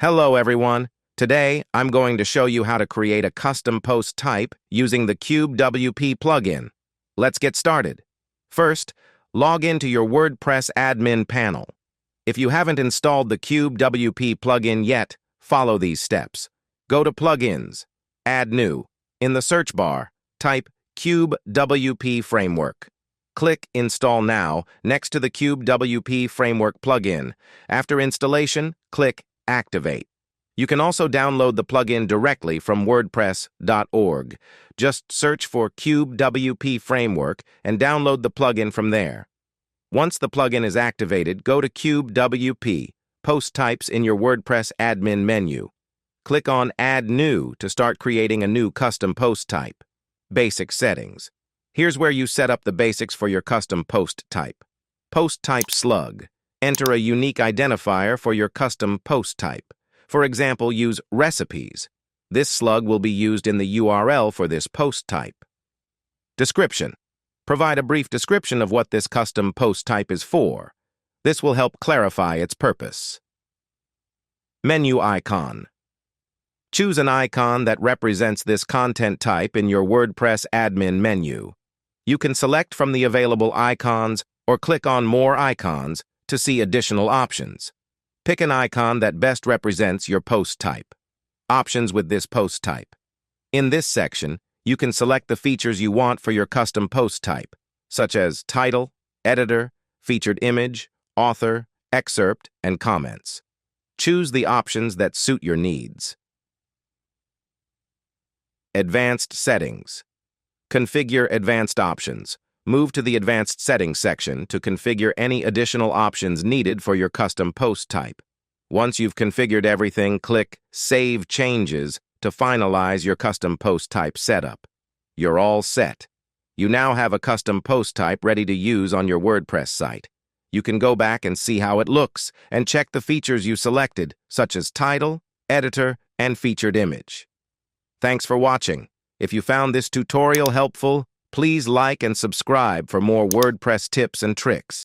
Hello everyone. Today, I'm going to show you how to create a custom post type using the CubeWP plugin. Let's get started. First, log into your WordPress admin panel. If you haven't installed the CubeWP plugin yet, follow these steps. Go to Plugins, Add New. In the search bar, type CubeWP Framework. Click Install Now next to the CubeWP Framework plugin. After installation, click Activate. You can also download the plugin directly from WordPress.org. Just search for CubeWP Framework and download the plugin from there. Once the plugin is activated, go to CubeWP, Post Types in your WordPress admin menu. Click on Add New to start creating a new custom post type. Basic settings. Here's where you set up the basics for your custom post type. Post type slug. Enter a unique identifier for your custom post type. For example, use recipes. This slug will be used in the URL for this post type. Description. Provide a brief description of what this custom post type is for. This will help clarify its purpose. Menu icon. Choose an icon that represents this content type in your WordPress admin menu. You can select from the available icons or click on More Icons to see additional options. Pick an icon that best represents your post type. Options with this post type. In this section, you can select the features you want for your custom post type, such as title, editor, featured image, author, excerpt, and comments. Choose the options that suit your needs. Advanced settings. Configure advanced options. Move to the Advanced Settings section to configure any additional options needed for your custom post type. Once you've configured everything, click Save Changes to finalize your custom post type setup. You're all set. You now have a custom post type ready to use on your WordPress site. You can go back and see how it looks and check the features you selected, such as title, editor, and featured image. Thanks for watching. If you found this tutorial helpful, please like and subscribe for more WordPress tips and tricks.